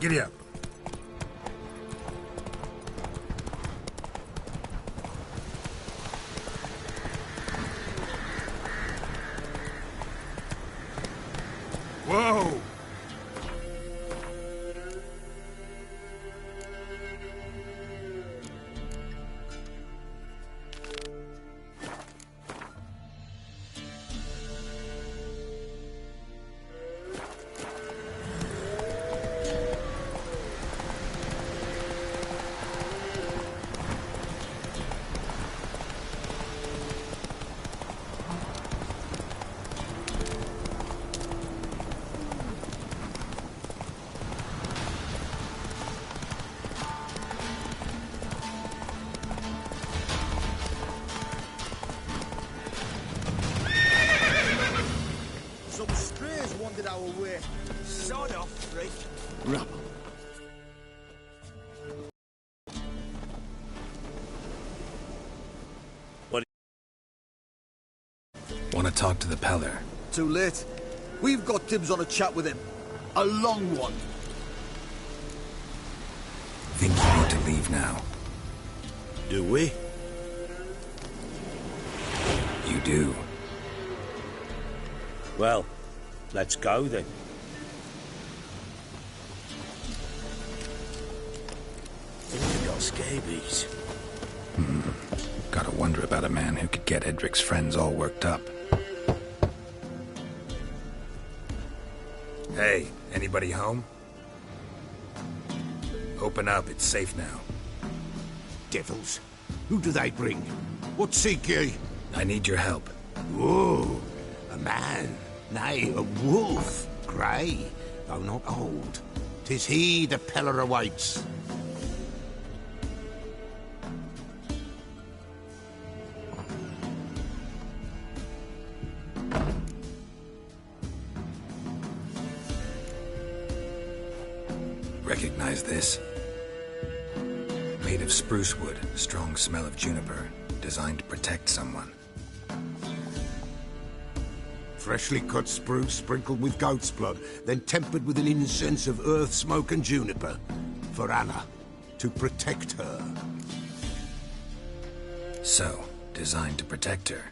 Giddy up. Whoa! Sod off, Frick. Rubble. Want to talk to the Peller? Too late. We've got dibs on a chat with him. A long one. Think you need to leave now? Do we? You do. Well, let's go then. Think we got scabies. Gotta wonder about a man who could get Edric's friends all worked up. Hey, anybody home? Open up, it's safe now. Devils. Who do they bring? What seek ye? I need your help. Oh, a man. Nay, a wolf. Grey, though not old. 'Tis he the Peller awaits. Recognize this? Made of spruce wood, strong smell of juniper, designed to protect someone. Freshly cut spruce sprinkled with goat's blood, then tempered with an incense of earth, smoke and juniper. For Anna, to protect her. So, designed to protect her.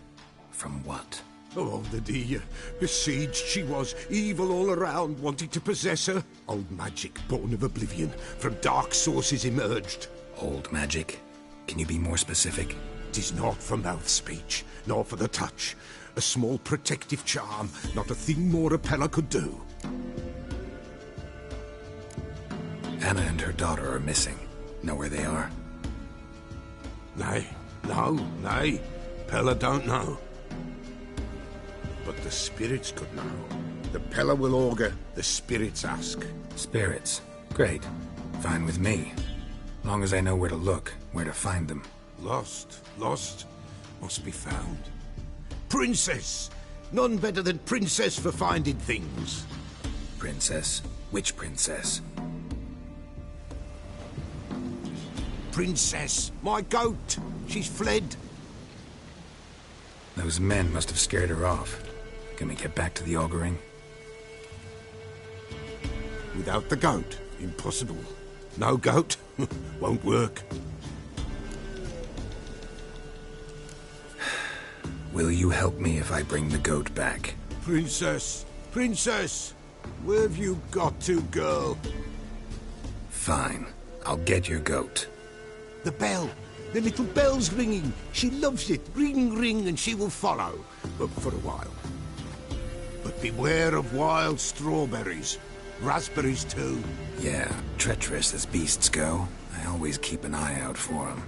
From what? Oh, the dear. Besieged she was, evil all around, wanting to possess her. Old magic, born of oblivion, from dark sources emerged. Old magic? Can you be more specific? 'Tis not for mouth speech, nor for the touch. A small protective charm, not a thing more a Peller could do. Anna and her daughter are missing. Know where they are? Nay, nay. Peller don't know. But the spirits could know. The Peller will augur, the spirits ask. Spirits. Great. Fine with me. Long as I know where to look, where to find them. Lost, must be found. Princess! None better than Princess for finding things. Princess? Which princess? Princess, my goat! She's fled. Those men must have scared her off. Can we get back to the auguring? Without the goat, impossible. No goat, won't work. Will you help me if I bring the goat back? Princess, where have you got to, girl? Fine. I'll get your goat. The bell. The little bell's ringing. She loves it. Ring, ring, and she will follow. But for a while. But beware of wild strawberries. Raspberries, too. Yeah, treacherous as beasts go. I always keep an eye out for them.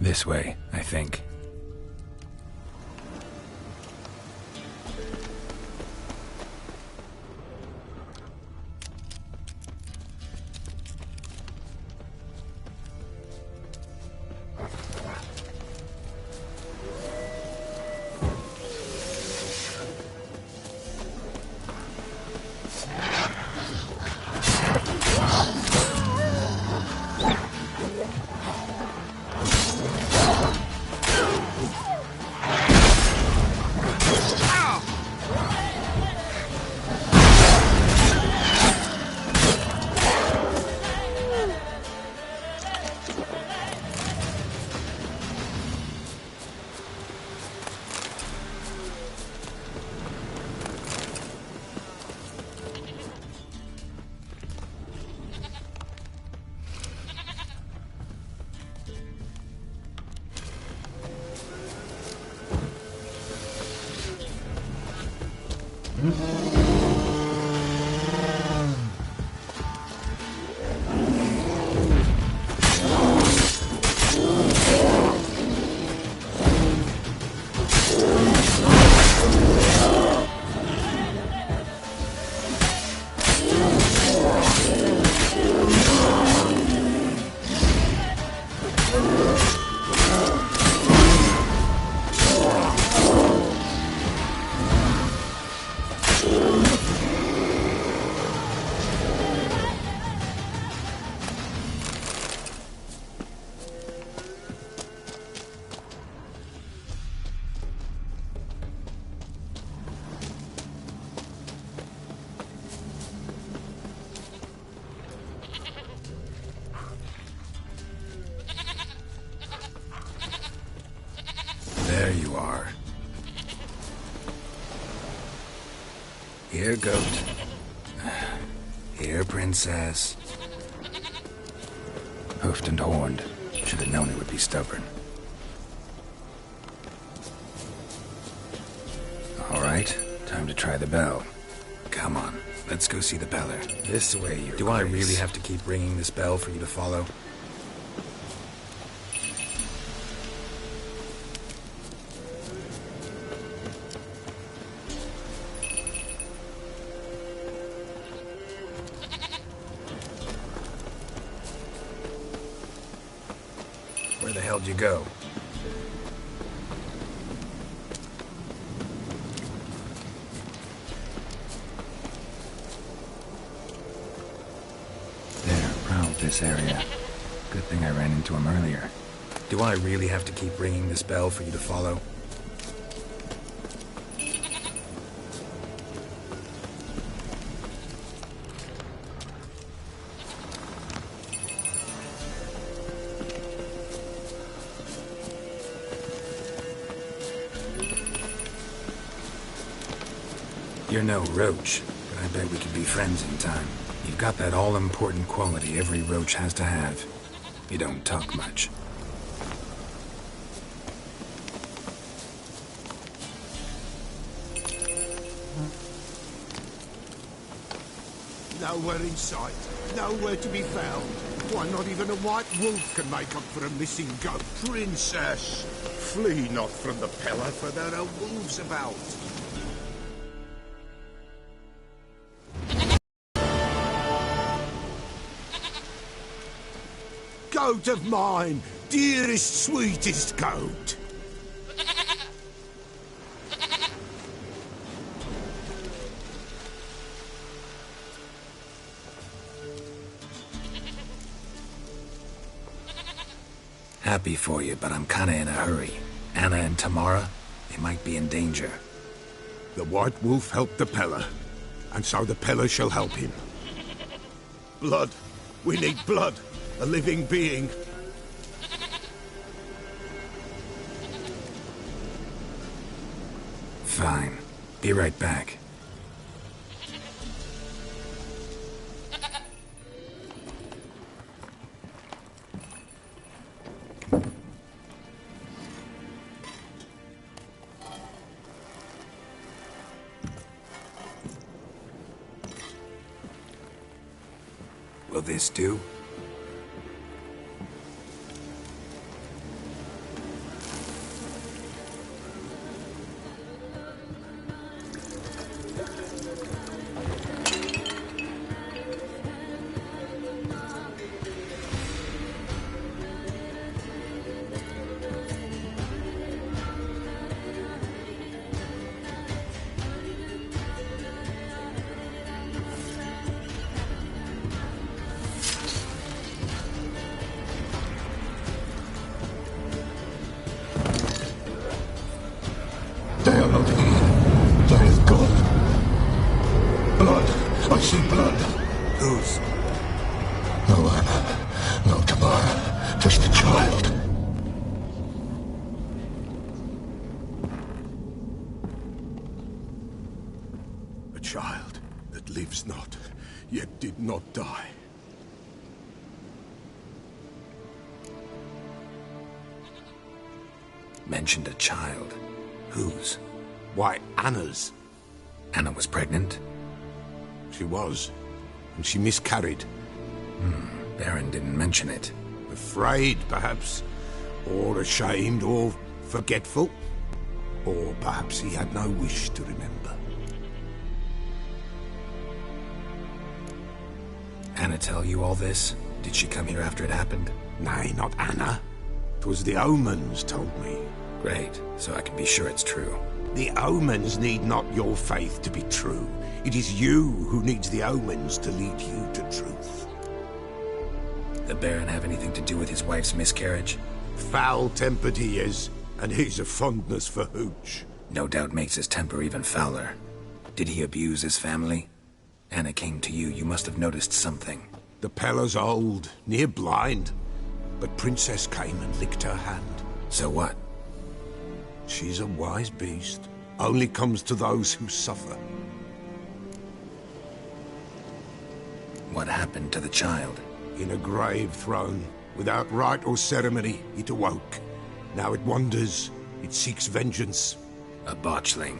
This way, I think. There you are. Here, goat. Here, princess. Hoofed and horned. Should have known it would be stubborn. All right, time to try the bell. Come on, let's go see the beller. This way, Your Grace. Do I really have to keep ringing this bell for you to follow? Where the hell'd you go? There, prowled this area. Good thing I ran into him earlier. Do I really have to keep ringing this bell for you to follow? You're no roach, but I bet we could be friends in time. You've got that all-important quality every roach has to have. You don't talk much. Nowhere in sight, nowhere to be found. Why, not even a white wolf can make up for a missing goat. Princess, flee not from the pillar, for there are wolves about. Goat of mine, dearest, sweetest goat. Happy for you, but I'm kinda in a hurry. Anna and Tamara, they might be in danger. The White Wolf helped the Peller, and so the Peller shall help him. Blood. We need blood. A living being. Fine. Be right back. Will this do? They are not here. There is God. Blood. I see blood. Whose? No Anna. No Tamara. Just the child. A child that lives not, yet did not die. Mentioned a child. Whose? Why, Anna's. Anna was pregnant? She was, and she miscarried. Baron didn't mention it. Afraid, perhaps, or ashamed, or forgetful. Or perhaps he had no wish to remember. Anna tell you all this? Did she come here after it happened? Nay, not Anna. 'Twas the omens told me. Great, so I can be sure it's true. The omens need not your faith to be true. It is you who needs the omens to lead you to truth. The Baron have anything to do with his wife's miscarriage? Foul-tempered he is, and he's a fondness for hooch. No doubt makes his temper even fouler. Did he abuse his family? Anna came to you, you must have noticed something. The Pella's old, near blind, but Princess came and licked her hand. So what? She's a wise beast. Only comes to those who suffer. What happened to the child? In a grave thrown, without rite or ceremony, it awoke. Now it wanders, it seeks vengeance. A botchling.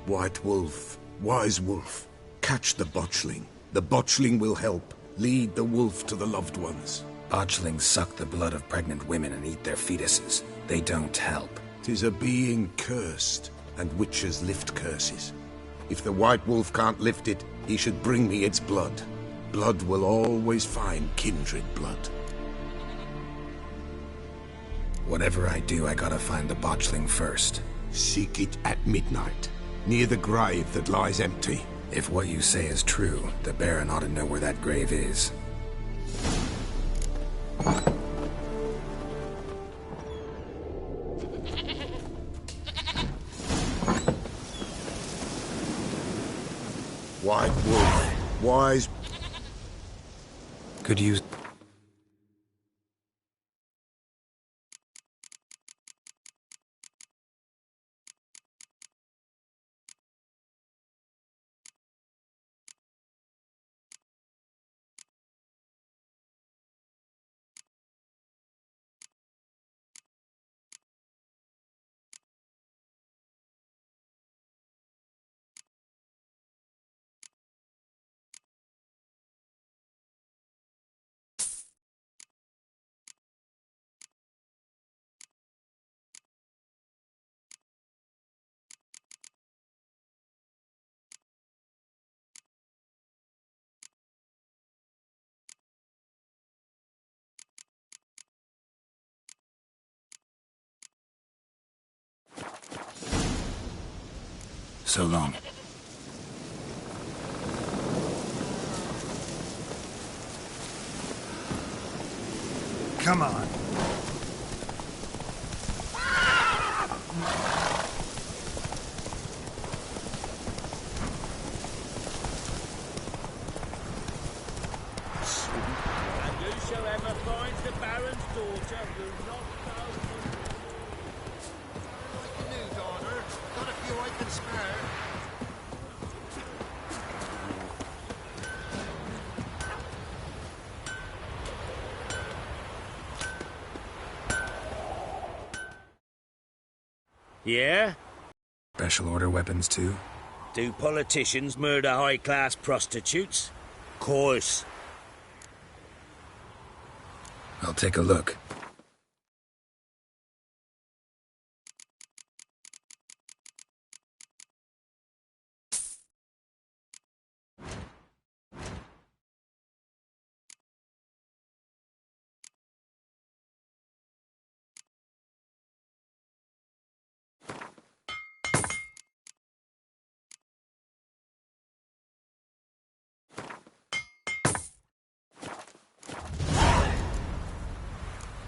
White wolf, wise wolf, catch the botchling. The botchling will help, lead the wolf to the loved ones. Botchlings suck the blood of pregnant women and eat their fetuses. They don't help. 'Tis a being cursed, and witches lift curses. If the white wolf can't lift it, he should bring me its blood. Blood will always find kindred blood. Whatever I do, I gotta find the botchling first. Seek it at midnight, near the grave that lies empty. If what you say is true, the Baron ought to know where that grave is. White wolf, wise... Could use... So long. Come on. And whosoever finds the Baron's daughter will not go. New daughter. Got a few I can spare. Yeah? Special order weapons too? Do politicians murder high-class prostitutes? Course. I'll take a look.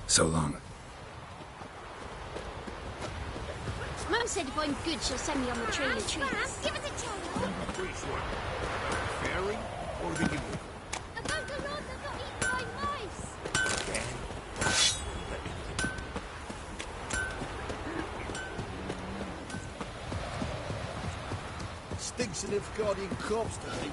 So long. Mum said if I'm good, she'll send me on the trail of treats. Give us a tail. Which one? Fairy or the evil? About the road that got eaten by mice. Stinks of guardian corpse today.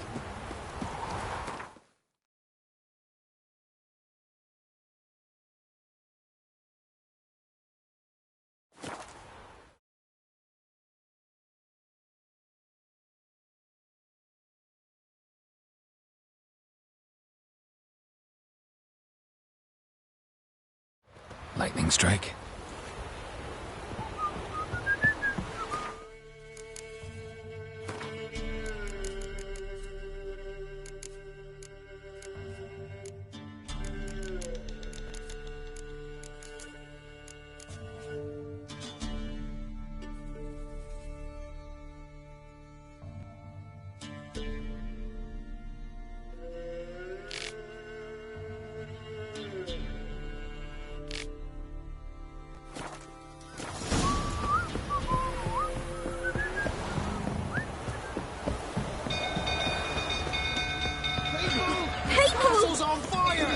Lightning strike. Castle's on fire!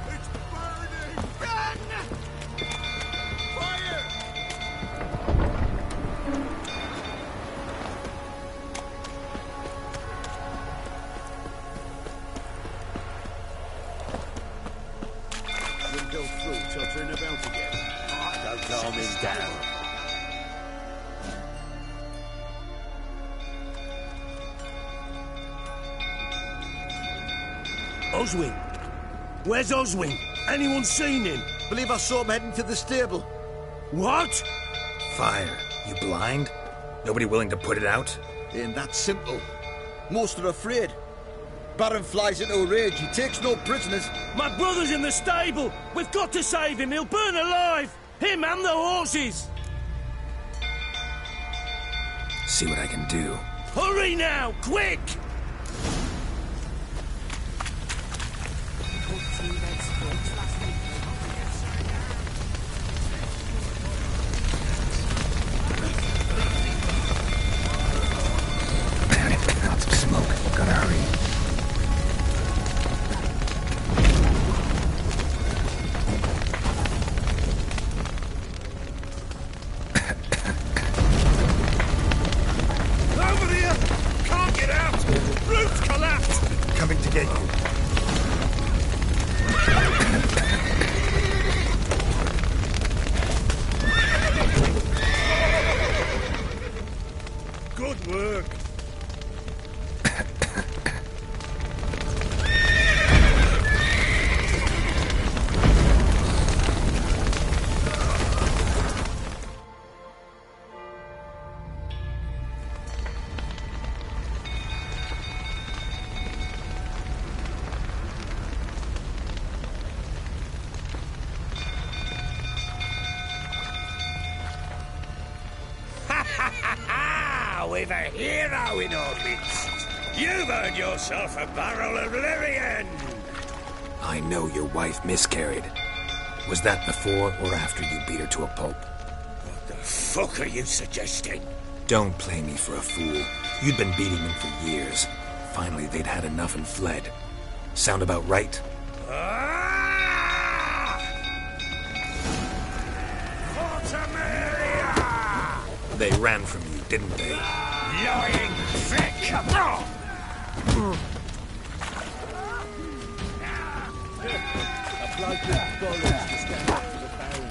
It's burning! Run! Fire! We'll go through, tottering about again. Don't calm him down. Oswin? Where's Oswin? Anyone seen him? Believe I saw him heading to the stable. What? Fire. You blind? Nobody willing to put it out? Ain't that simple. Most are afraid. Baron flies into a rage. He takes no prisoners. My brother's in the stable! We've got to save him! He'll burn alive! Him and the horses! See what I can do. Hurry now! Quick! Lots of smoke. Gotta hurry. Over here! Can't get out! Roof's collapsed! Coming to get you. Good work! We've a hero in our midst. You've earned yourself a barrel of Lyrian. I know your wife miscarried. Was that before or after you beat her to a pulp? What the fuck are you suggesting? Don't play me for a fool. You'd been beating them for years. Finally, they'd had enough and fled. Sound about right? Fortamaria! They ran from you, didn't they? Lying thick! A bloke with dollars to stand up to the Baron.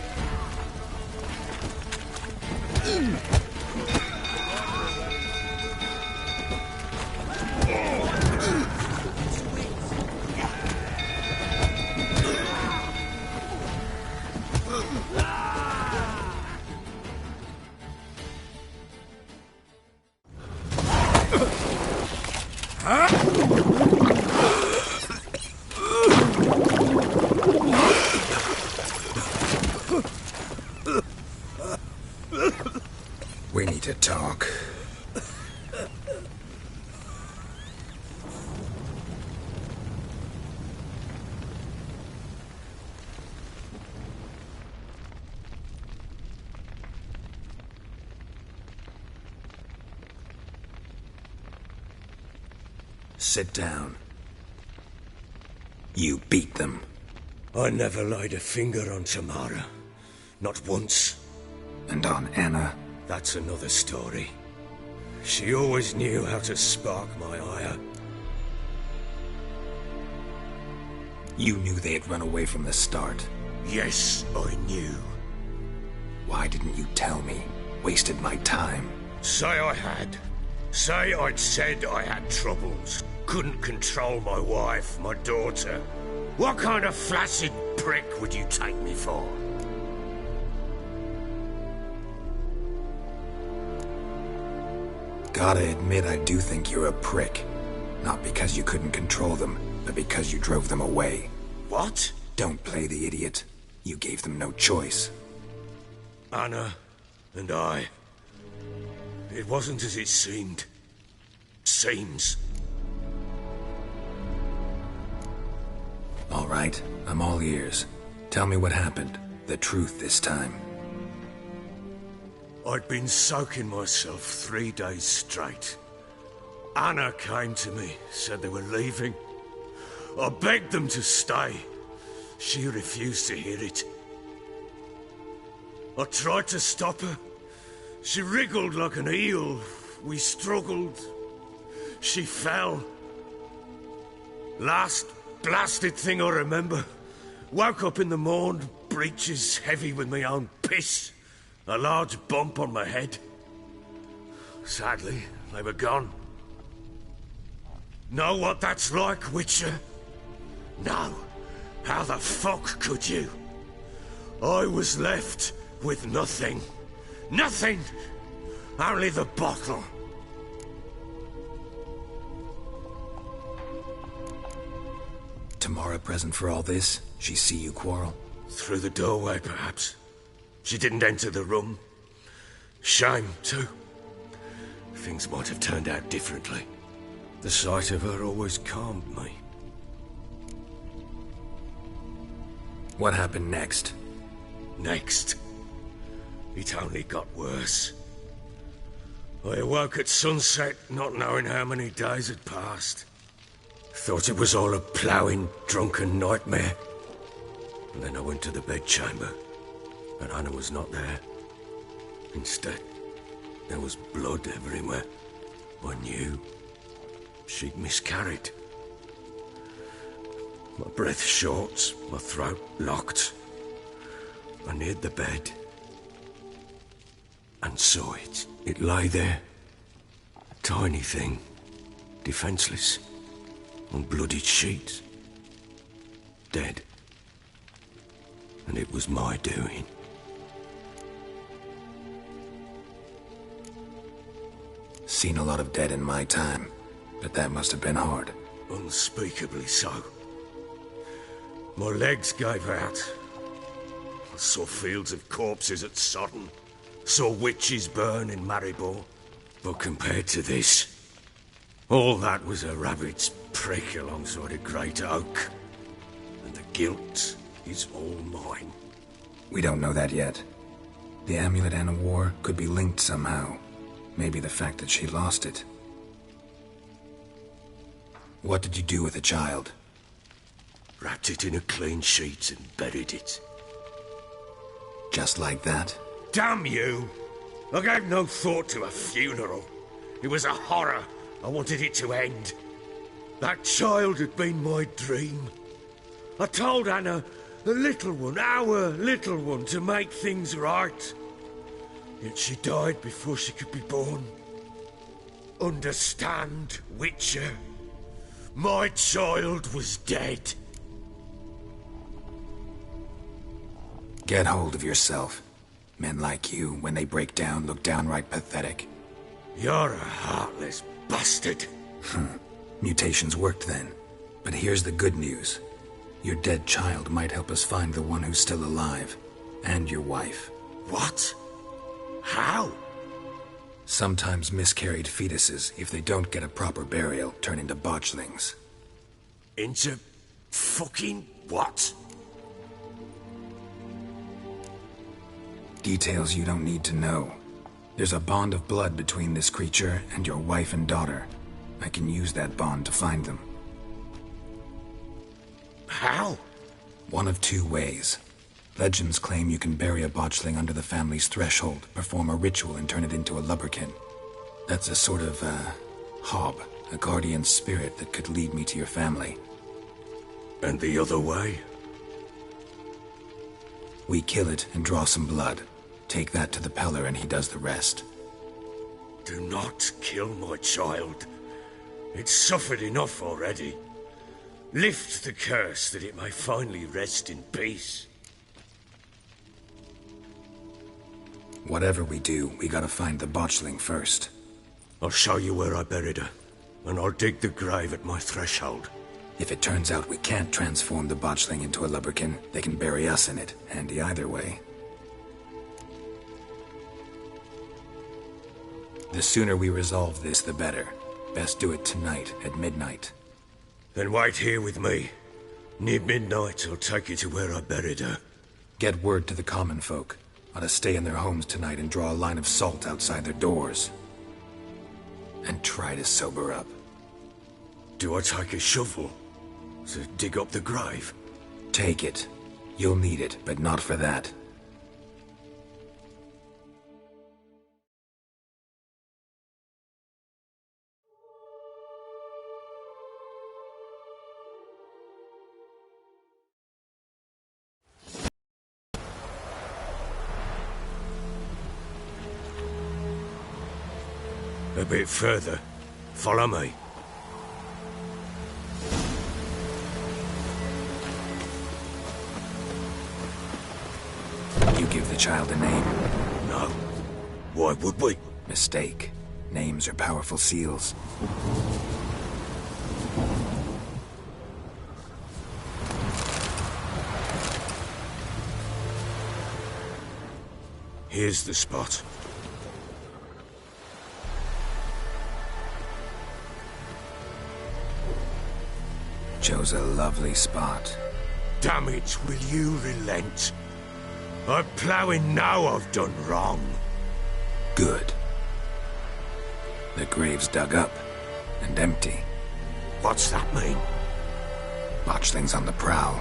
We need to talk. Sit down. You beat them. I never laid a finger on Tamara. Not once. And on Anna? That's another story. She always knew how to spark my ire. You knew they had run away from the start. Yes, I knew. Why didn't you tell me? Wasted my time. Say I had. Say I'd said I had troubles, couldn't control my wife, my daughter. What kind of flaccid prick would you take me for? Gotta admit, I do think you're a prick. Not because you couldn't control them, but because you drove them away. What? Don't play the idiot. You gave them no choice. Anna and I... It wasn't as it seemed. Seems. All right, I'm all ears. Tell me what happened. The truth this time. I'd been soaking myself 3 days straight. Anna came to me, said they were leaving. I begged them to stay. She refused to hear it. I tried to stop her. She wriggled like an eel. We struggled. She fell. Last blasted thing I remember. Woke up in the morn, breeches heavy with my own piss. A large bump on my head. Sadly, they were gone. Know what that's like, Witcher? No. How the fuck could you? I was left with nothing. Nothing! Only the bottle. Tamara present for all this? She see you quarrel? Through the doorway, perhaps. She didn't enter the room. Shame, too. Things might have turned out differently. The sight of her always calmed me. What happened next? Next? It only got worse. I awoke at sunset, not knowing how many days had passed. Thought it was all a ploughing, drunken nightmare. And then I went to the bedchamber, and Anna was not there. Instead, there was blood everywhere. I knew she'd miscarried. My breath short, my throat locked. I neared the bed and saw it. It lay there, a tiny thing, defenseless, on bloodied sheets, dead. And it was my doing. Seen a lot of dead in my time, but that must have been hard. Unspeakably so. My legs gave out. I saw fields of corpses at Sodden. Saw witches burn in Maribor. But compared to this, all that was a rabbit's prick alongside a great oak. And the guilt is all mine. We don't know that yet. The amulet Anna wore could be linked somehow. Maybe the fact that she lost it. What did you do with the child? Wrapped it in a clean sheet and buried it. Just like that? Damn you! I gave no thought to a funeral. It was a horror. I wanted it to end. That child had been my dream. I told Anna, the little one, our little one, to make things right. Yet she died before she could be born. Understand, Witcher? My child was dead. Get hold of yourself. Men like you, when they break down, look downright pathetic. You're a heartless bastard. Mutations worked then. But here's the good news. Your dead child might help us find the one who's still alive. And your wife. What? How? Sometimes miscarried fetuses, if they don't get a proper burial, turn into botchlings. Into fucking what? Details you don't need to know. There's a bond of blood between this creature and your wife and daughter. I can use that bond to find them. How? One of two ways. Legends claim you can bury a botchling under the family's threshold, perform a ritual and turn it into a lubberkin. That's a sort of, hob, a guardian spirit that could lead me to your family. And the other way? We kill it and draw some blood. Take that to the Peller and he does the rest. Do not kill my child. It's suffered enough already. Lift the curse that it may finally rest in peace. Whatever we do, we gotta find the botchling first. I'll show you where I buried her, and I'll dig the grave at my threshold. If it turns out we can't transform the botchling into a lubberkin, they can bury us in it. Handy either way. The sooner we resolve this, the better. Best do it tonight, at midnight. Then wait here with me. Near midnight, I'll take you to where I buried her. Get word to the common folk. Ought to stay in their homes tonight and draw a line of salt outside their doors. And try to sober up. Do I take a shovel to dig up the grave? Take it. You'll need it, but not for that. A bit further. Follow me. You give the child a name? No. Why would we? Mistake. Names are powerful seals. Here's the spot. Chose a lovely spot. Damn it, will you relent? I'm ploughing now I've done wrong. Good. The grave's dug up and empty. What's that mean? Botchling's on the prowl.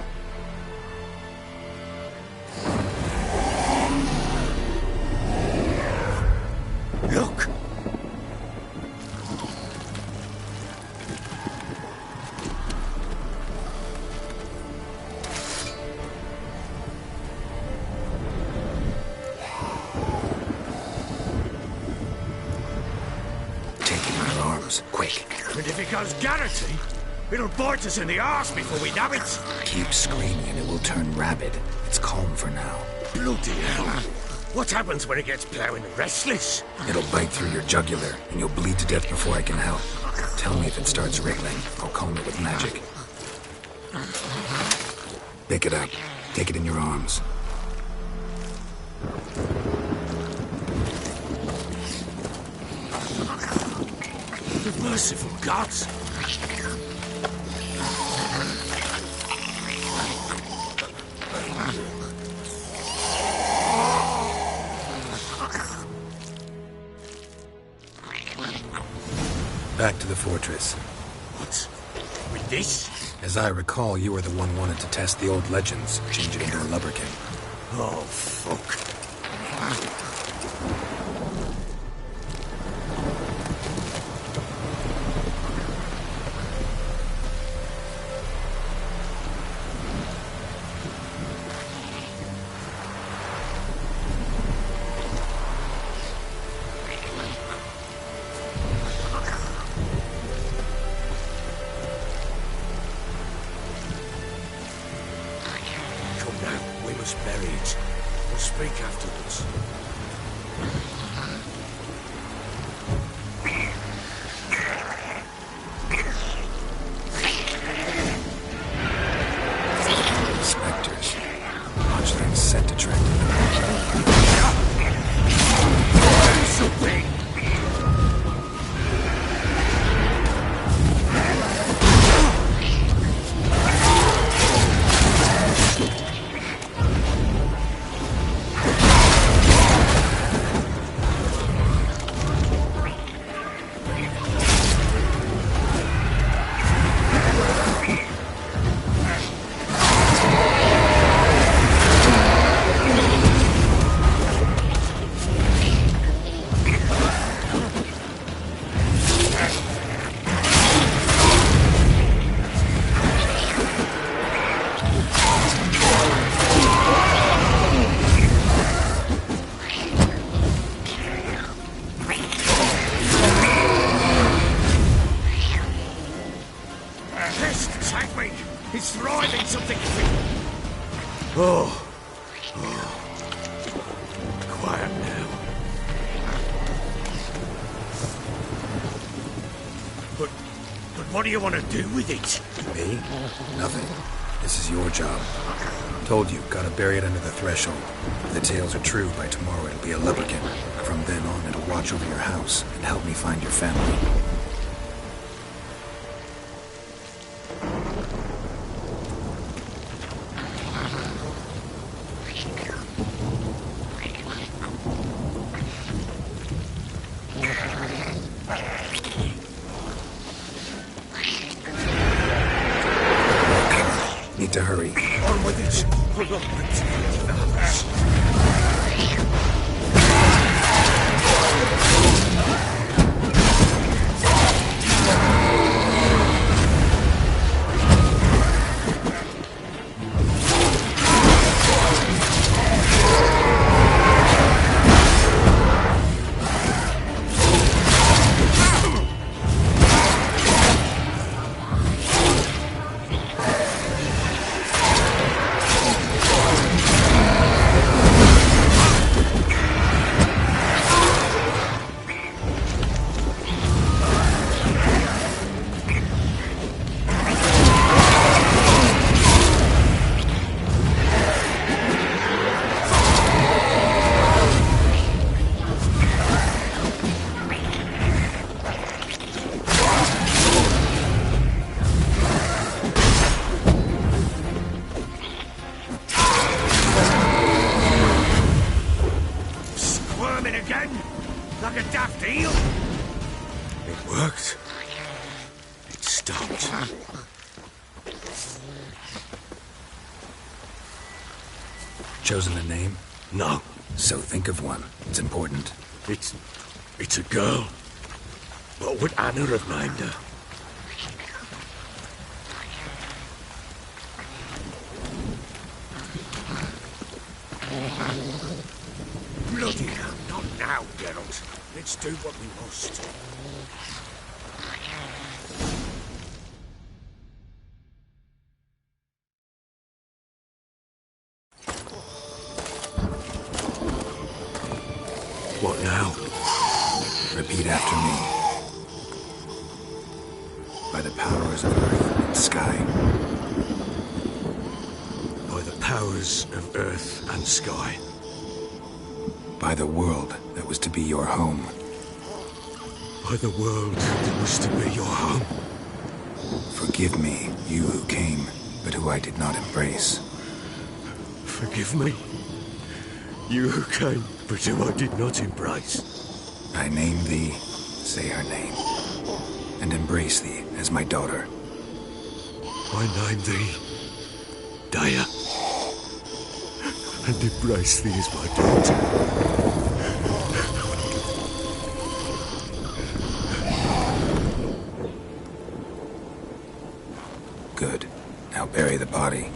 Look! Quick. And if it goes Garrity, it'll bite us in the arse before we know it. Keep screaming and it will turn rabid. It's calm for now. Bloody hell. What happens when it gets ploughing restless? It'll bite through your jugular, and you'll bleed to death before I can help. Tell me if it starts wriggling. I'll calm it with magic. Pick it up. Take it in your arms. Merciful gods! Back to the fortress. What? With this? As I recall, you were the one wanted to test the old legends, change it into a lubberkin. Oh, fuck. Bury it. We'll speak afterwards. Oh. Quiet now. But what do you want to do with it? Me? Nothing. This is your job. Told you, gotta bury it under the threshold. If the tales are true, by tomorrow it'll be a lubberkin. From then on, it'll watch over your house and help me find your family. Need to hurry. On with it. Hold on. Like a daft eel. It worked. It stopped. Chosen a name? No. So think of one. It's important. It's a girl. What would Anna have named her? Bloody hell, not now, Geralt. Let's do what we must. What now? Repeat after me. By the powers of earth and sky. By the powers of earth and sky. By the world that was to be your home. By the world that was to be your home. Forgive me, you who came, but who I did not embrace. Forgive me. You who came, but who I did not embrace. I name thee, say her name, and embrace thee as my daughter. I name thee, Daya, and embrace thee as my daughter. Good. Now bury the body.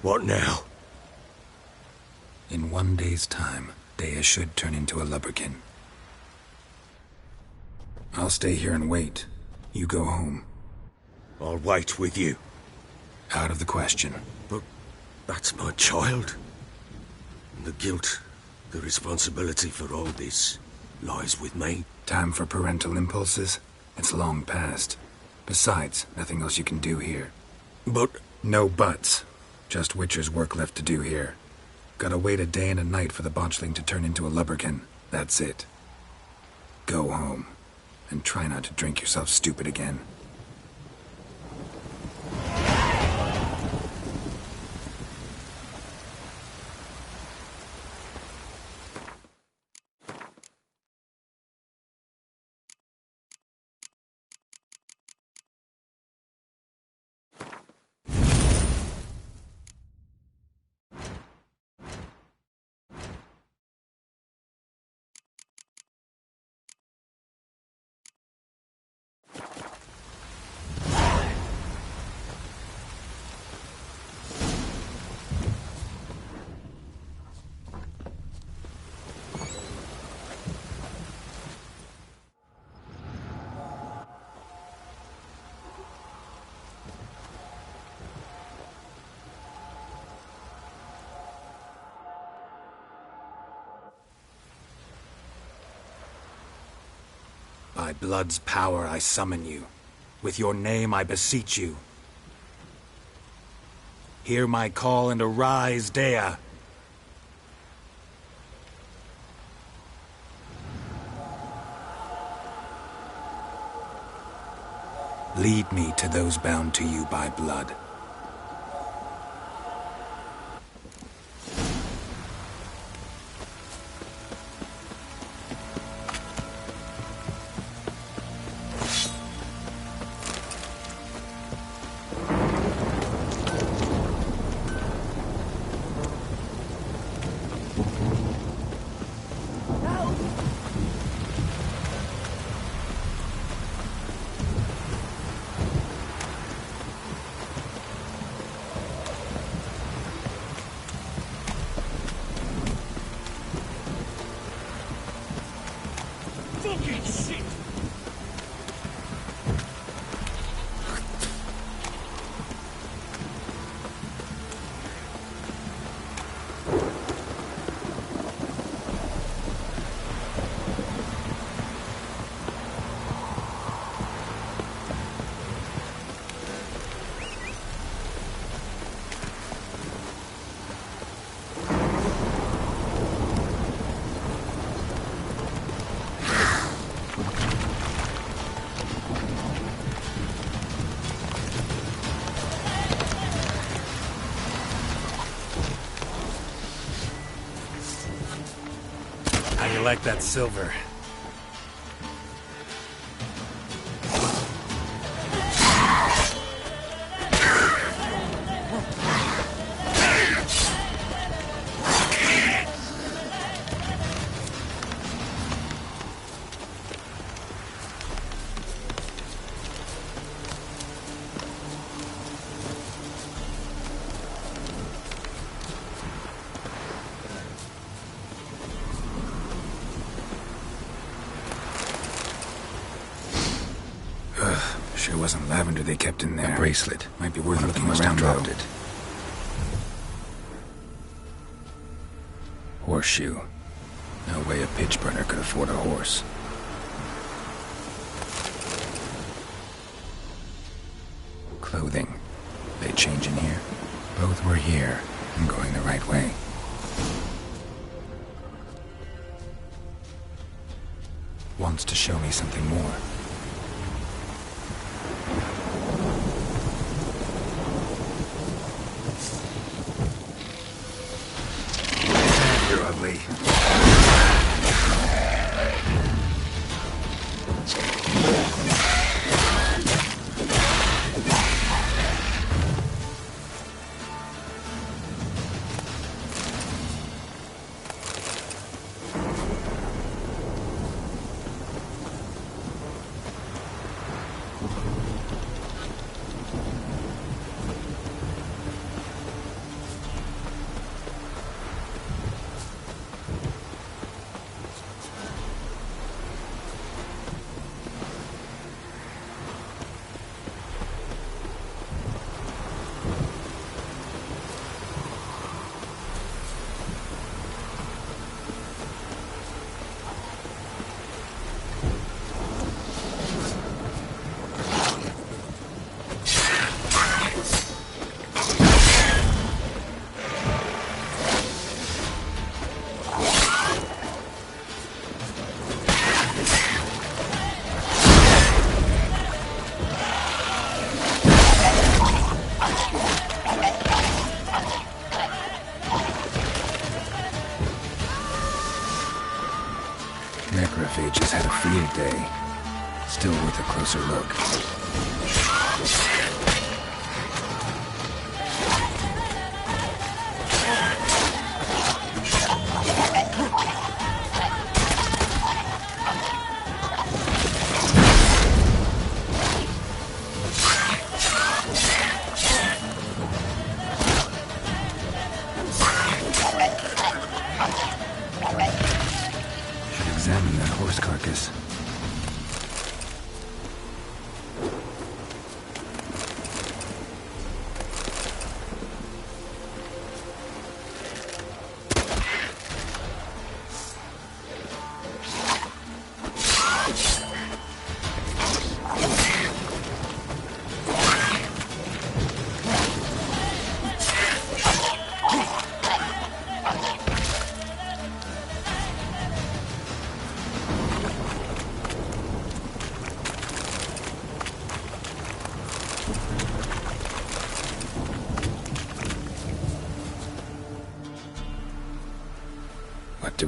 What now? In 1 day's time, Dea should turn into a lubberkin. I'll stay here and wait. You go home. I'll wait with you. Out of the question. But that's my child. And the guilt, the responsibility for all this lies with me. Time for parental impulses? It's long past. Besides, nothing else you can do here. But No buts. Just Witcher's work left to do here. Gotta wait a day and a night for the botchling to turn into a lubberkin. That's it. Go home. And try not to drink yourself stupid again. By blood's power I summon you. With your name I beseech you. Hear my call and arise, Dea. Lead me to those bound to you by blood. Fucking shit! How do you like that silver? Sure wasn't lavender they kept in there. A bracelet. Might be worth looking Must have around, dropped though. it. Horseshoe. No way a pitch burner could afford a horse. Clothing. They change in here? Both were here and going the right way. Wants to show me something more. You're ugly. Necrophages had a field day. Still worth a closer look. Should examine that horse carcass.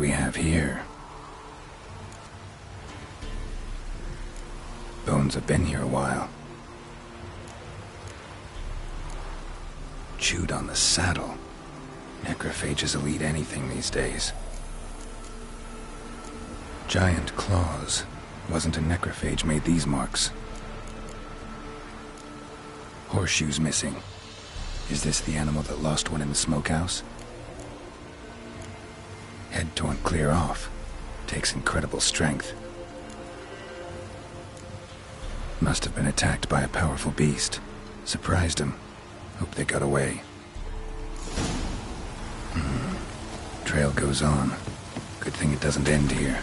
we have here? Bones have been here a while. Chewed on the saddle. Necrophages will eat anything these days. Giant claws. Wasn't a necrophage made these marks. Horseshoes missing. Is this the animal that lost one in the smokehouse? Head torn clear off. Takes incredible strength. Must have been attacked by a powerful beast. Surprised him. Hope they got away. Trail goes on. Good thing it doesn't end here.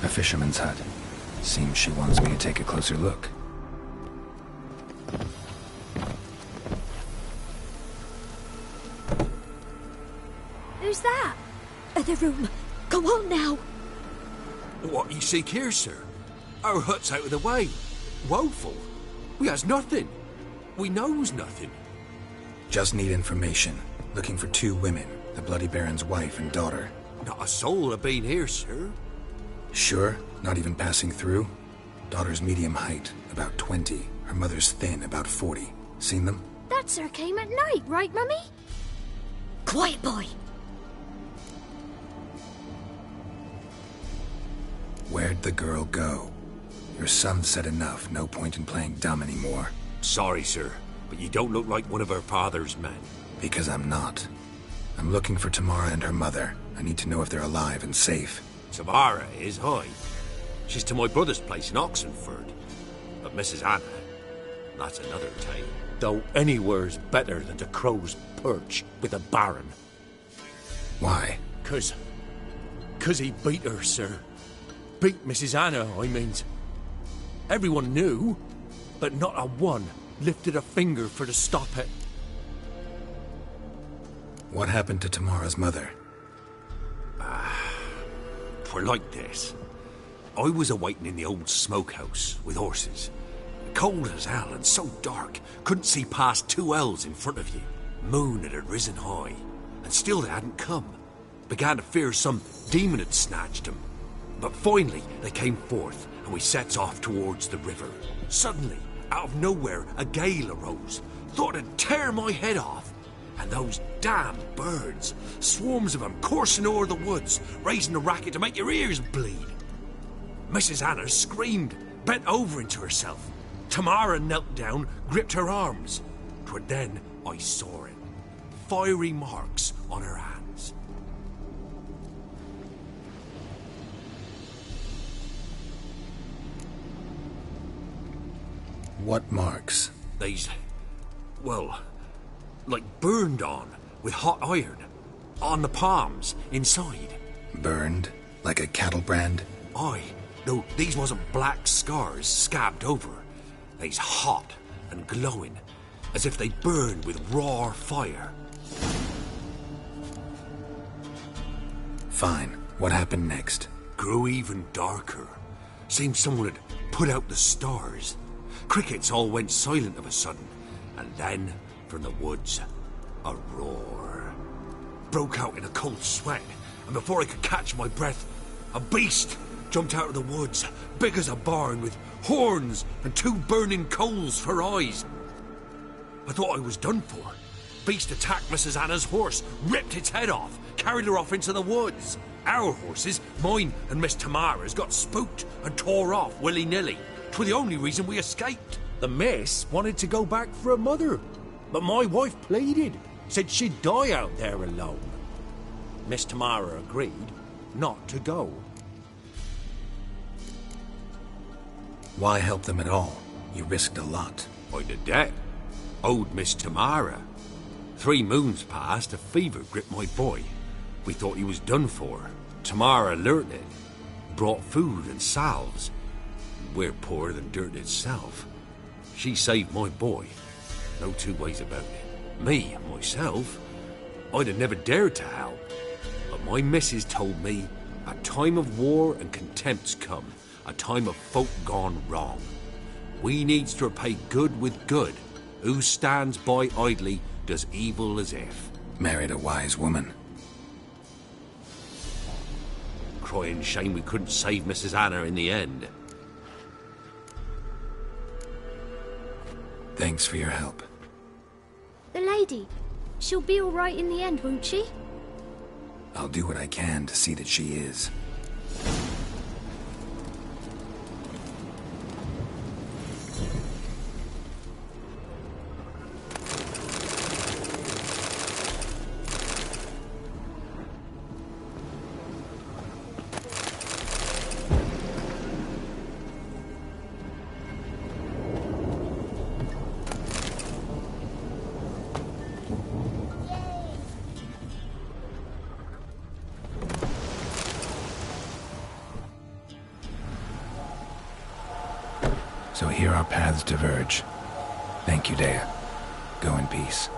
Fisherman's hut. Seems she wants me to take a closer look. Who's that? Other room. Go on now. What you seek here, sir? Our hut's out of the way. Woeful. We has nothing. We knows nothing. Just need information. Looking for 2 women, the Bloody Baron's wife and daughter. Not a soul have been here, sir. Sure? Not even passing through? Daughter's medium height, about 20. Her mother's thin, about 40. Seen them? That sir came at night, right, Mummy? Quiet, boy. Where'd the girl go? Your son said enough. No point in playing dumb anymore. Sorry, sir, but you don't look like one of her father's men. Because I'm not. I'm looking for Tamara and her mother. I need to know if they're alive and safe. Tamara is high. She's to my brother's place in Oxenford. But Mrs. Anna, that's another tale. Though anywhere's better than the Crow's Perch with a Baron. Why? 'Cause he beat her, sir. Beat Mrs. Anna, I means. Everyone knew, but not a one lifted a finger for to stop it. What happened to Tamara's mother? 'Twere like this. I was awaiting in the old smokehouse with horses. Cold as hell and so dark, couldn't see past 2 ells in front of you. Moon had risen high, and still they hadn't come. Began to fear some demon had snatched them. But finally they came forth, and we sets off towards the river. Suddenly, out of nowhere, a gale arose. Thought it'd tear my head off. And those damn birds, swarms of them coursing o'er the woods, raising a racket to make your ears bleed. Mrs. Anna screamed, bent over into herself. Tamara knelt down, gripped her arms. 'Twere then I saw it. Fiery marks on her hands. What marks? They's, well, like burned on with hot iron. On the palms, inside. Burned? Like a cattle brand? Aye, though these wasn't black scars scabbed over. They's hot and glowing, as if they burned with raw fire. Fine. What happened next? Grew even darker. Seemed someone had put out the stars. Crickets all went silent of a sudden, and then, from the woods, a roar. Broke out in a cold sweat, and before I could catch my breath, a beast jumped out of the woods, big as a barn, with horns and 2 burning coals for eyes. I thought I was done for. Beast attacked Mrs. Anna's horse, ripped its head off, carried her off into the woods. Our horses, mine and Miss Tamara's, got spooked and tore off willy-nilly. 'Twere the only reason we escaped. The miss wanted to go back for her mother, but my wife pleaded, said she'd die out there alone. Miss Tamara agreed not to go. Why help them at all? You risked a lot. I'd a debt. Owed Miss Tamara. 3 moons passed, a fever gripped my boy. We thought he was done for. Tamara learnt it. Brought food and salves. We're poorer than dirt itself. She saved my boy. No 2 ways about it. Me, myself, I'd have never dared to help. But my missus told me a time of war and contempt's come. A time of folk gone wrong. We needs to repay good with good. Who stands by idly does evil as if. Married a wise woman. Crying shame we couldn't save Mrs. Anna in the end. Thanks for your help. The lady. She'll be all right in the end, won't she? I'll do what I can to see that she is. So here our paths diverge. Thank you, Dea. Go in peace.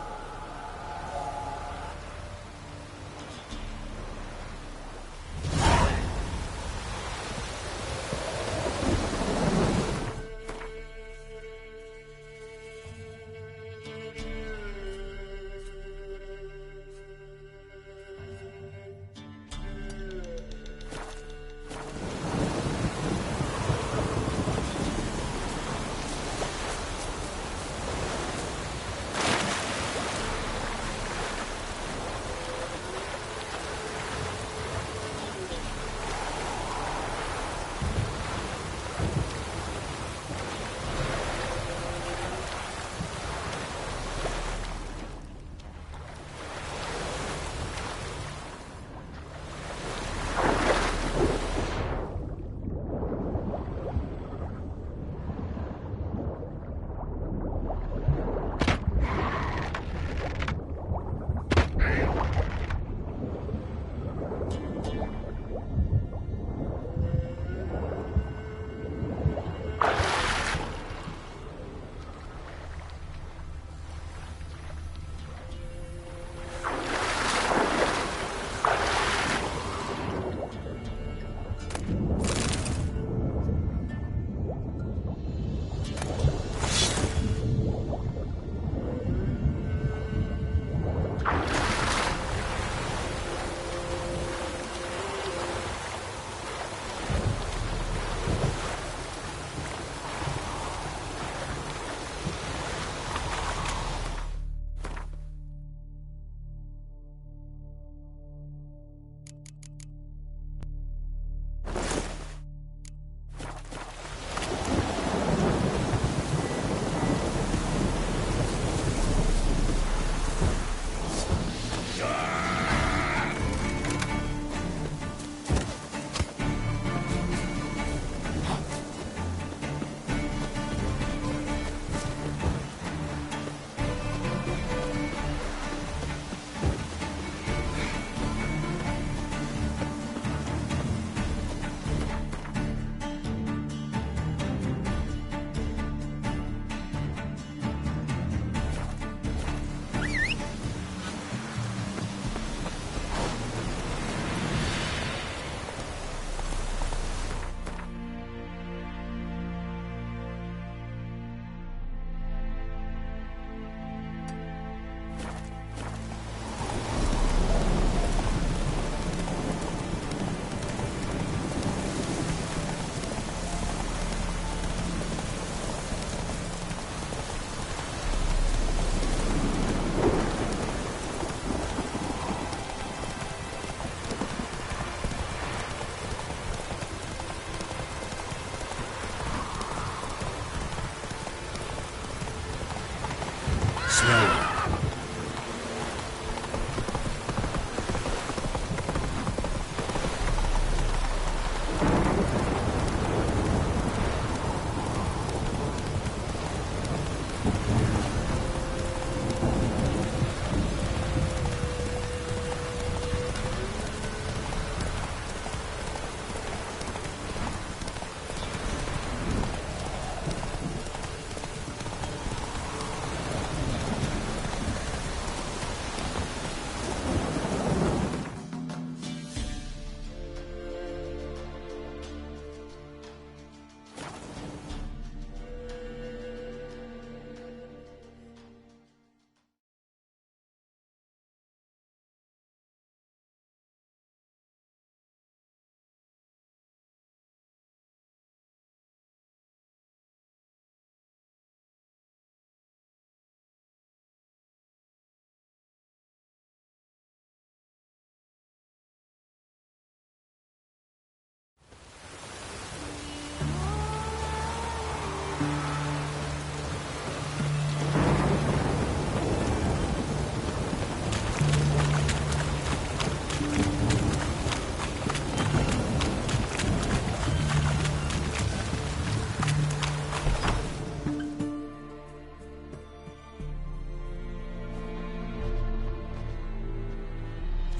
Slowly.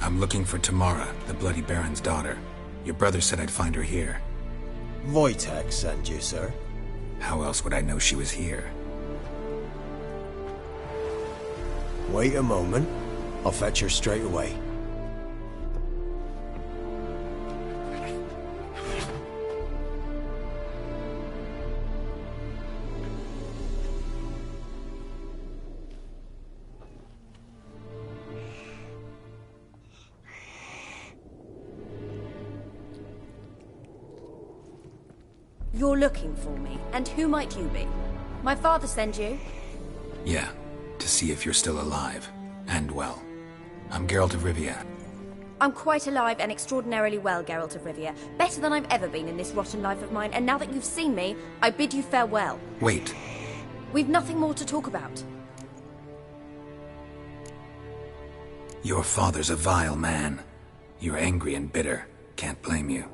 I'm looking for Tamara, the Bloody Baron's daughter. Your brother said I'd find her here. Wojtek sent you, sir. How else would I know she was here? Wait a moment. I'll fetch her straight away. You're looking for me, and who might you be? My father sent you? Yeah, to see if you're still alive. And well. I'm Geralt of Rivia. I'm quite alive and extraordinarily well, Geralt of Rivia. Better than I've ever been in this rotten life of mine, and now that you've seen me, I bid you farewell. Wait. We've nothing more to talk about. Your father's a vile man. You're angry and bitter. Can't blame you.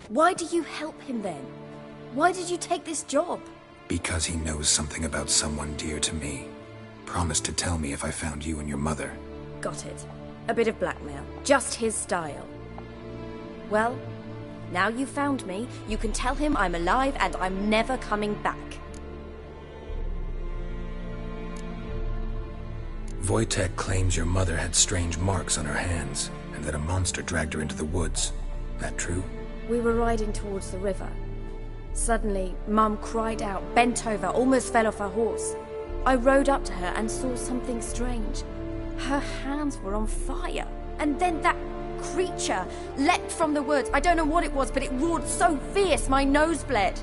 Why do you help him then? Why did you take this job? Because he knows something about someone dear to me. Promised to tell me if I found you and your mother. Got it. A bit of blackmail. Just his style. Well, now you've found me, you can tell him I'm alive and I'm never coming back. Wojtek claims your mother had strange marks on her hands, and that a monster dragged her into the woods. That true? We were riding towards the river. Suddenly, Mum cried out, bent over, almost fell off her horse. I rode up to her and saw something strange. Her hands were on fire. And then that creature leapt from the woods. I don't know what it was, but it roared so fierce my nose bled.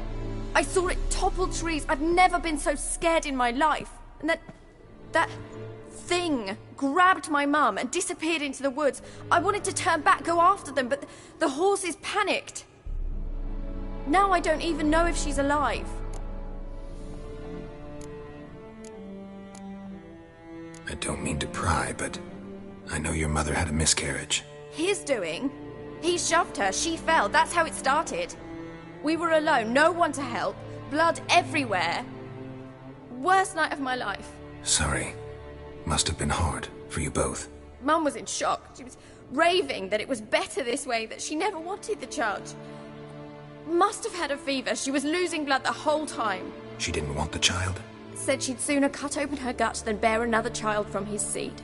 I saw it topple trees. I've never been so scared in my life. And that thing grabbed my mum and disappeared into the woods. I wanted to turn back, go after them, but the horses panicked. Now I don't even know if she's alive. I don't mean to pry, but I know your mother had a miscarriage. His doing? He shoved her, she fell, that's how it started. We were alone, no one to help, blood everywhere. Worst night of my life. Sorry. Must have been hard for you both. Mum was in shock. She was raving that it was better this way, that she never wanted the child. Must have had a fever. She was losing blood the whole time. She didn't want the child? Said she'd sooner cut open her gut than bear another child from his seed.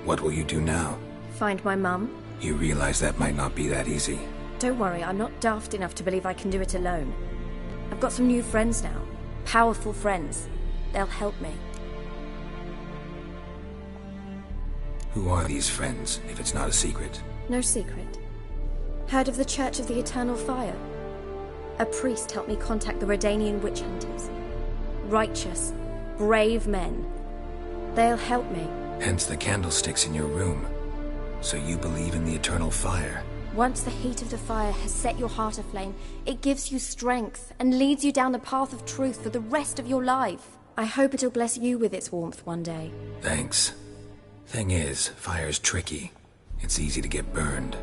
What will you do now? Find my mum. You realize that might not be that easy. Don't worry, I'm not daft enough to believe I can do it alone. I've got some new friends now. Powerful friends. They'll help me. Who are these friends, if it's not a secret? No secret. Heard of the Church of the Eternal Fire? A priest helped me contact the Redanian witch hunters. Righteous, brave men. They'll help me. Hence the candlesticks in your room. So you believe in the eternal fire? Once the heat of the fire has set your heart aflame, it gives you strength and leads you down the path of truth for the rest of your life. I hope it'll bless you with its warmth one day. Thanks. Thing is, fire's tricky. It's easy to get burned.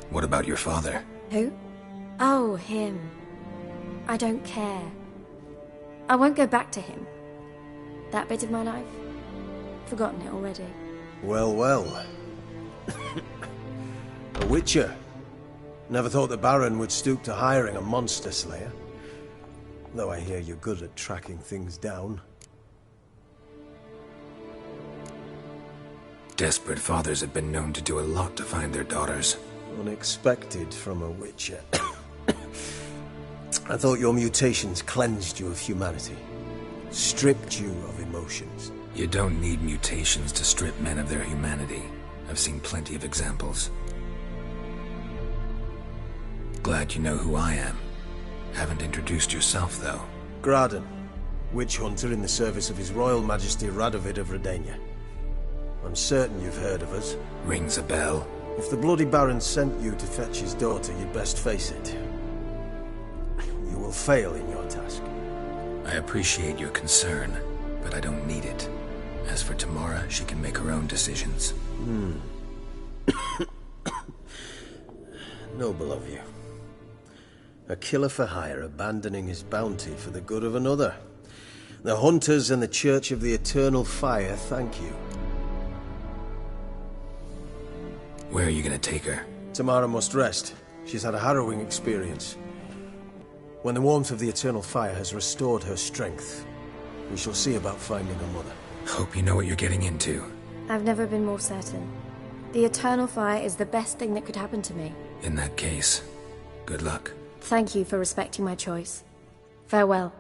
What about your father? Who? Oh, him. I don't care. I won't go back to him. That bit of my life? Forgotten it already. Well, well. A witcher. Never thought the Baron would stoop to hiring a monster slayer. Though I hear you're good at tracking things down. Desperate fathers have been known to do a lot to find their daughters. Unexpected from a witcher. I thought your mutations cleansed you of humanity. Stripped you of emotions. You don't need mutations to strip men of their humanity. I've seen plenty of examples. Glad you know who I am. Haven't introduced yourself, though. Graden, witch hunter in the service of His Royal Majesty Radovid of Redania. I'm certain you've heard of us. Rings a bell. If the Bloody Baron sent you to fetch his daughter, you'd best face it. You will fail in your task. I appreciate your concern, but I don't need it. As for Tamara, she can make her own decisions. Noble of you. A killer for hire abandoning his bounty for the good of another. The Hunters and the Church of the Eternal Fire thank you. Where are you gonna take her? Tamara must rest. She's had a harrowing experience. When the warmth of the Eternal Fire has restored her strength, we shall see about finding her mother. Hope you know what you're getting into. I've never been more certain. The Eternal Fire is the best thing that could happen to me. In that case, good luck. Thank you for respecting my choice. Farewell.